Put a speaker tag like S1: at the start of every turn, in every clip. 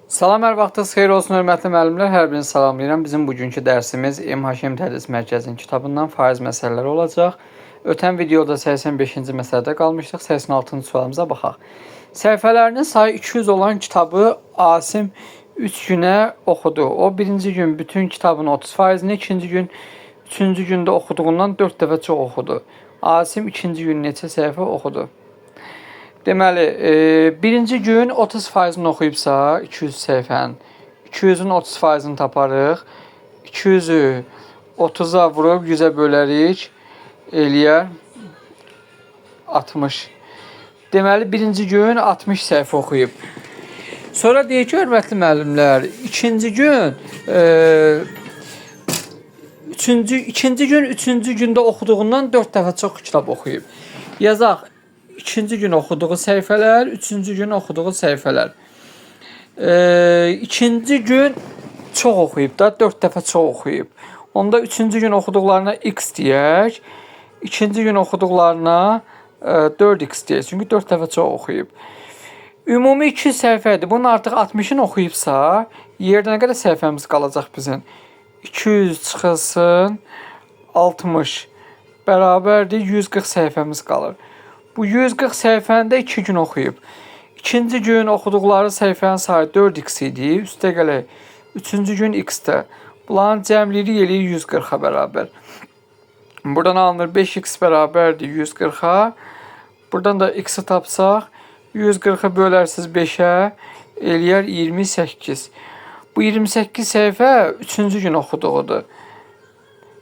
S1: Salam, hər vaxtınız xeyir olsun, hörmətli müəllimlər. Hər birini salamlayıram. Bizim bugünkü dərsimiz MHM Tədris Mərkəzinin kitabından faiz məsələləri olacaq. Ötən videoda 85-ci məsələdə qalmışdıq. 86-cı sualımıza baxaq. Səhifələrinin sayı 200 olan kitabı Asim 3 günə oxudu. O birinci gün bütün kitabın 30%-ni, ikinci gün 3-cü gündə oxuduğundan 4 dəfə çox oxudu. Asim ikinci gün neçə səhifə oxudu? Deməli, birinci gün 30%-ni oxuyubsa 200 səhifənin, 200-ün 30%-ni taparıq. 200-ü 30-a vurub 100-ə bölərik, eləyər 60. Deməli, birinci gün 60 səhifə oxuyub. Sonra deyək ki, hörmətli müəllimlər, ikinci gün üçüncü gündə oxuduğundan 4 dəfə çox kitab oxuyub. Yazaq. İkinci gün oxuduğu səhifələr, üçüncü gün oxuduğu səhifələr. İkinci gün çox oxuyub da, 4 dəfə çox oxuyub. Onda üçüncü gün oxuduqlarına x deyək, ikinci gün oxuduqlarına 4x deyək. Çünki 4 dəfə çox oxuyub. Ümumi 200 səhifədir. Bunun artıq 60-ını oxuyubsa, yerdə nə qədər səhifəmiz qalacaq bizim? 200 çıxılsın 60 bərabərdir 140 səhifəmiz qalır. Bu 140 səhifəndə 2 gün oxuyub. İkinci gün oxuduqları səhifənin sayı 4x idi. Üstə gələk. Üçüncü gün x-də. Bunların cəmliyi eləyir 140-a bərabər. Buradan alınır 5x bərabərdir 140-a. Buradan da x-i tapsaq 140-ı bölərsiniz 5-ə eləyər 28. Bu 28 səhifə 3-cü gün oxuduğudur.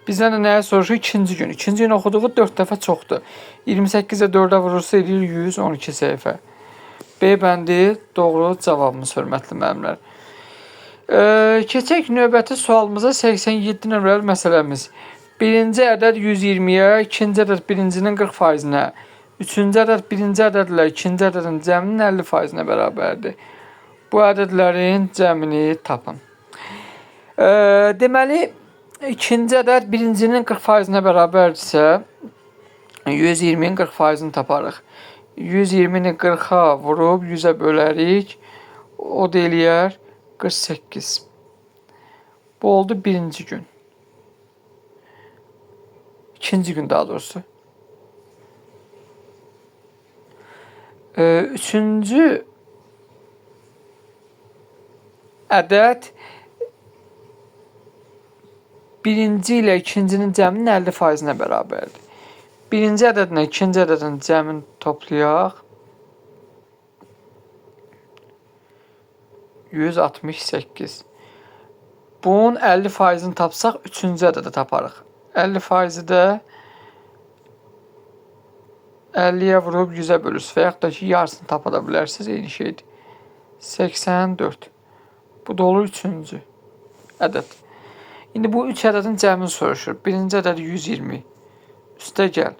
S1: Bizdən də nəyə soruşur? İkinci gün. İkinci gün oxuduğu 4 dəfə çoxdur. 28-ə 4-ə vurursa eləyir 112 səhifə. B bəndi doğru cavabımız, hörmətli müəllimlər. Keçək növbəti sualımıza 87 nömrəli məsələmiz. Birinci ədəd 120-yə, ikinci ədəd birincinin 40%-nə, üçüncü ədəd birinci ədədlə ikinci ədədin cəminin 50%-nə bərabərdir. Bu ədədlərin cəmini tapın. Deməli, İkinci ədəd birincinin 40%-nə bərabərdirsə, 120-nin 40%-ni taparıq. 120-ni 40-a vurub 100-ə bölərik. O da eləyər 48. Bu oldu birinci gün. İkinci gün daha doğrusu. Üçüncü ədəd birinci ilə ikincinin cəminin 50%-nə bərabərdir. Birinci ədədlə ikinci ədədin cəmini toplayaq. 168. Bunun 50%-ni tapsaq, üçüncü ədədə taparıq. 50%-i də 50-yə vurub 100-ə bölürsünüz və yaxud da ki, yarısını tapa da bilərsiniz, eyni şeydir. 84. Bu da olur üçüncü ədəd. İndi bu 3 ədədin cəmini soruşur. Birinci ədəd 120. Üstə gəl.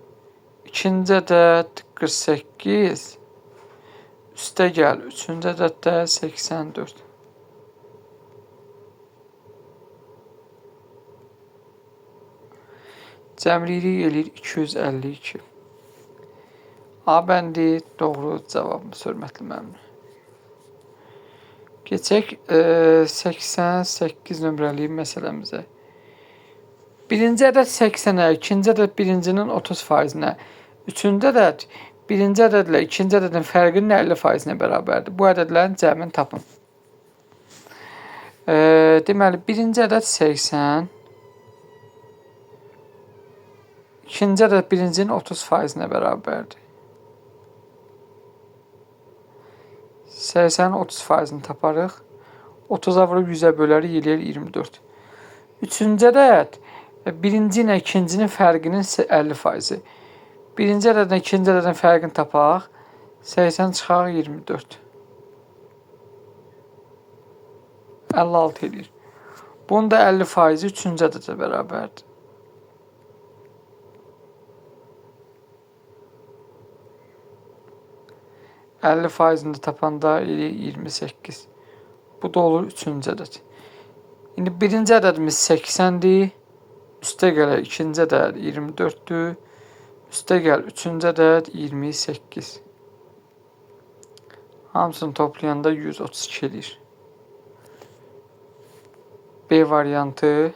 S1: İkinci ədəd 48. Üstə gəl. Üçüncü ədəd də 84. Cəmliyi eləyir 252. A bəndi doğru cavabımız, hörmətli müəllimlər. Keçək 88 nömrəli məsələmizə. Birinci ədəd 80-ə, ikinci ədəd birincinin 30%-nə, üçüncü ədəd birinci ədədlə ikinci ədədin fərqinin 50%-nə bərabərdir. Bu ədədlərin cəmini tapın. Deməli, birinci ədəd 80, ikinci ədəd birincinin 30%-nə bərabərdir. 80-in 30%-ni taparıq. 30-a vurub 100-ə bölərik, eləyər 24. Üçüncü ədəd birinci ilə ikincinin fərqinin 50%-i. Birinci ədədlə ikinci ədədin fərqini tapaq. 80 çıxaq 24. 56 eləyir. Bunun da 50%-i üçüncü ədədə bərabərdir. %50'ni tapanda 28. Bu da olur üçüncü ədəd. İndi birinci ədədimiz 80-dir. Üstə gələ ikinci ədəd 24-dür. Üstə gəl üçüncü ədəd 28. Hamısını toplayanda 132 edir. B variantı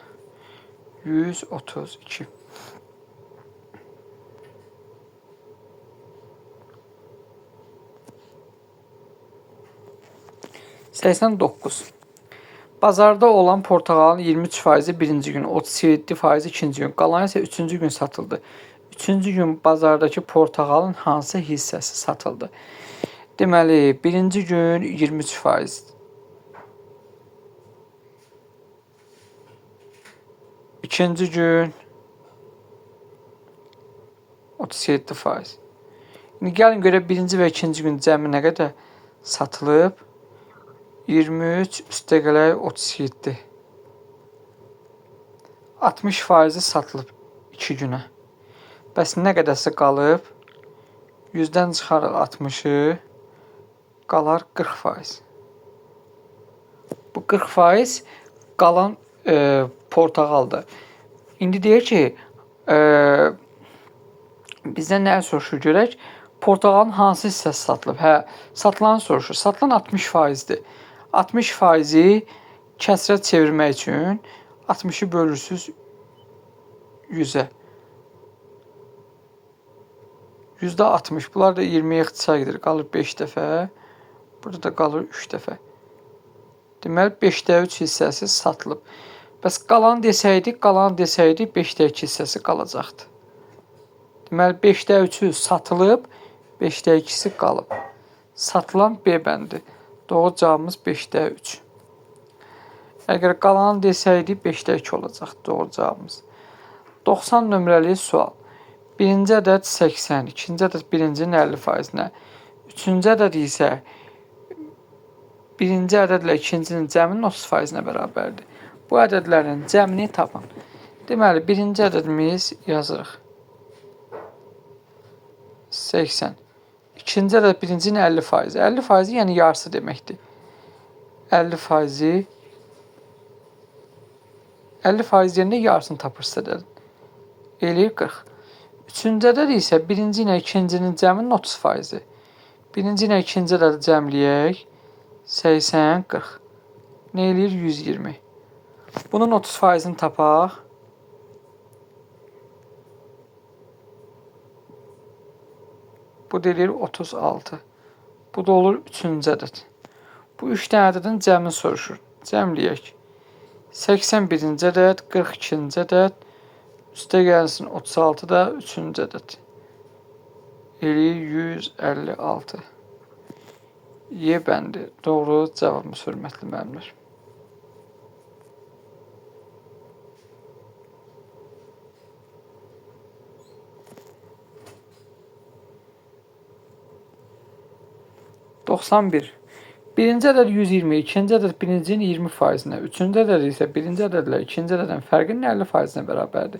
S1: 132. 89. Bazarda olan portağalın 23% birinci gün, 37% ikinci gün, qalan isə üçüncü gün satıldı. Üçüncü gün bazardakı portağalın hansı hissəsi satıldı? Deməli, birinci gün 23%. İkinci gün 37%. İndi gəlin görə birinci və ikinci gün cəmi nə qədər satılıb? 23 üstə gələk 37. 60% satılıb 2 günə. Bəs nə qədərsə qalıb? 100-dən çıxarıq 60-ı, qalar 40%. Bu 40% qalan portağaldır. İndi deyir ki, bizdən nə soruşur görək? Portağalın hansı hissəsi satılıb? Hə, satılanı soruşur. Satılan 60%-dir. 60%-i kəsrə çevirmək üçün 60-ı bölürsüz 100-ə. %60. Bunlar da 20-yə ixtisar edir. Qalır 5 dəfə. Burada da qalır 3 dəfə. Deməli 5də 3 hissəsi satılıb. Bəs qalan desəydik, 5də 2 hissəsi qalacaqdı. Deməli 5də 3-ü satılıb, 5də 2-si qalıb. Satılan B bəndi. Doğru cavabımız 5də 3. Əgər qalanı desəydik, 5də 2 olacaqdı doğru cavabımız. 90 nömrəli sual. Birinci ədəd 80, ikinci ədəd birincinin 50%-nə, üçüncü ədəd isə birinci ədədlə ikincinin cəminin 30%-nə bərabərdir. Bu ədədlərin cəmini tapın. Deməli, birinci ədədimiz yazırıq. 80. İkinci ədəd birincinin 50%. 50% yəni yarısı deməkdir. 50% yerində yarısını tapırsınız ədədin. Eləyir 40. Üçüncü ədəd isə birinci ilə ikincinin cəminin 30%-i. Birinci ilə ikinci ədədi cəmləyək. 80, 40. Nə eləyir? 120. Bunun 30%-ni tapaq. Bu deyilir 36. Bu da olur üçüncü ədəd. Bu üç dənə ədədin cəmini soruşur. Cəmləyək. 81-ci ədəd, 42-ci ədəd, üstə gəlsin 36 da üçüncü ədəd. Eləyir 156. Y bəndi. Doğru cavabımız hörmətli müəllimlər. Birinci ədəd 120, ikinci ədəd birincinin 20%-nə, üçüncü ədəd isə birinci ədədlə ikinci ədədin fərqinin 50%-nə bərabərdir.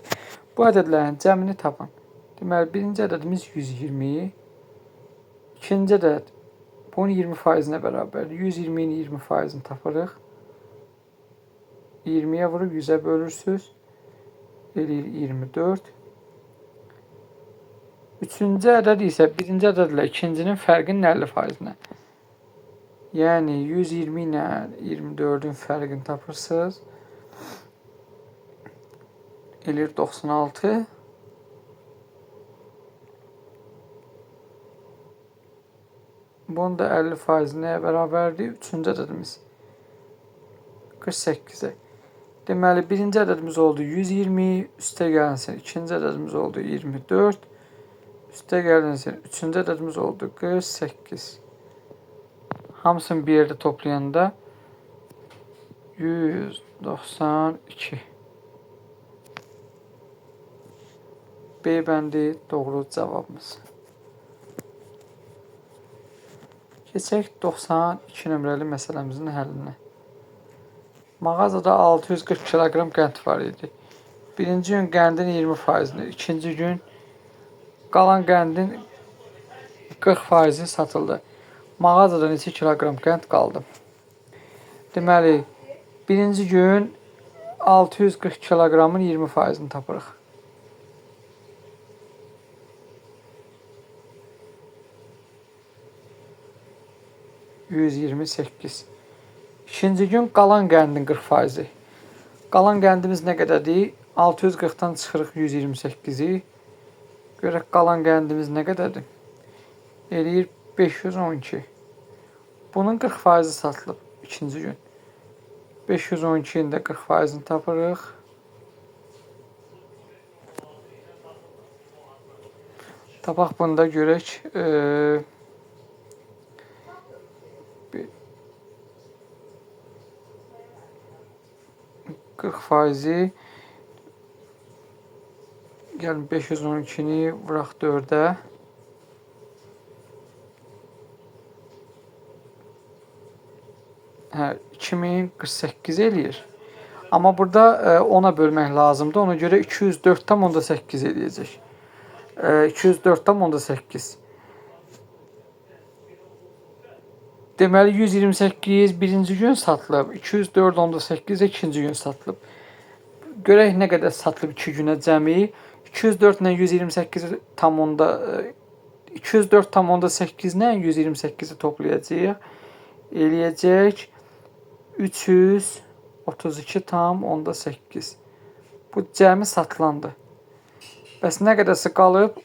S1: Bu ədədlərin cəmini tapın. Deməli, birinci ədədimiz 120, ikinci ədəd bunun 20%-nə bərabərdir. 120-nin 20%-ni tapırıq. 20-yə vurub 100-ə bölürsünüz. Eləyir 24. Üçüncü ədəd isə birinci ədədlə ikincinin fərqinin 50%-nə. Yəni 120 ilə 24-ün fərqini tapırsınız. Eləyir 96. Bunun da 50% nəyə bərabərdir? Üçüncü ədədimiz 48-ə. Deməli, birinci ədədimiz oldu 120, üstə gəlsin. İkinci ədədimiz oldu 24, üstə gəlsin. Üçüncü ədədimiz oldu 48. Hamısını bir yerdə toplayanda 192. B bəndi doğru cavabımız. Keçək 92 nömrəli məsələmizin həllinə. Mağazada 640 kiloqram qənd var idi. Birinci gün qəndin 20%-ni, ikinci gün qalan qəndin 40%-i satıldı. Mağazada neçə kiloqram qənd qaldı? Deməli, birinci gün 640 kiloqramın 20%-ni tapırıq. %128. İkinci gün qalan qəndin 40%-i. Qalan qəndimiz nə qədərdir? 640-dan çıxırıq 128-i. Görək qalan qəndimiz nə qədərdir? Eləyir 512. Bunun 40% satılıb ikinci gün. 512-nin də 40%-ni tapırıq. Tapaq bunu da görək. 40%-i gəlin 512-ni vuraq 4-ə. Hə, 2048 eləyir. Amma burada 10-a bölmək lazımdır. Ona görə 204,8 eləyəcək. 204,8. Deməli 128 birinci gün satılıb, 204,8 ikinci gün satılıb. Görək nə qədər satılıb 2 günə cəmi. 204 ilə 128 tam onda 204,8 ilə 128-i toplayacağıq. Eləyəcək 332,8. Bu cəmi satılandır. Bəs nə qədərsə qalıb?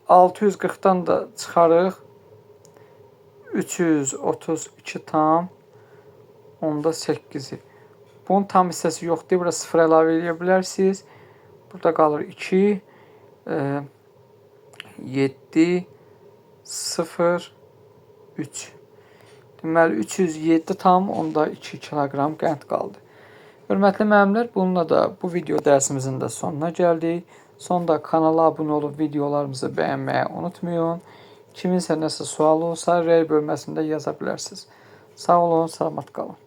S1: 640-dan da çıxarıq. 332,8. Bunun tam hissəsi yoxdur. Burada 0 əlavə edə bilərsiniz. Burada qalır 2, 7, 0, 3. Deməli 307,2 kiloqram qənd qaldı. Hörmətli müəllimlər, bununla da bu video dərsimizin də sonuna gəldik. Sonda kanala abunə olub videolarımızı bəyənməyi unutmayın. Kiminsə nəsə sual olsa, rəy bölməsində yaza bilərsiniz. Sağ olun, salamat qalın.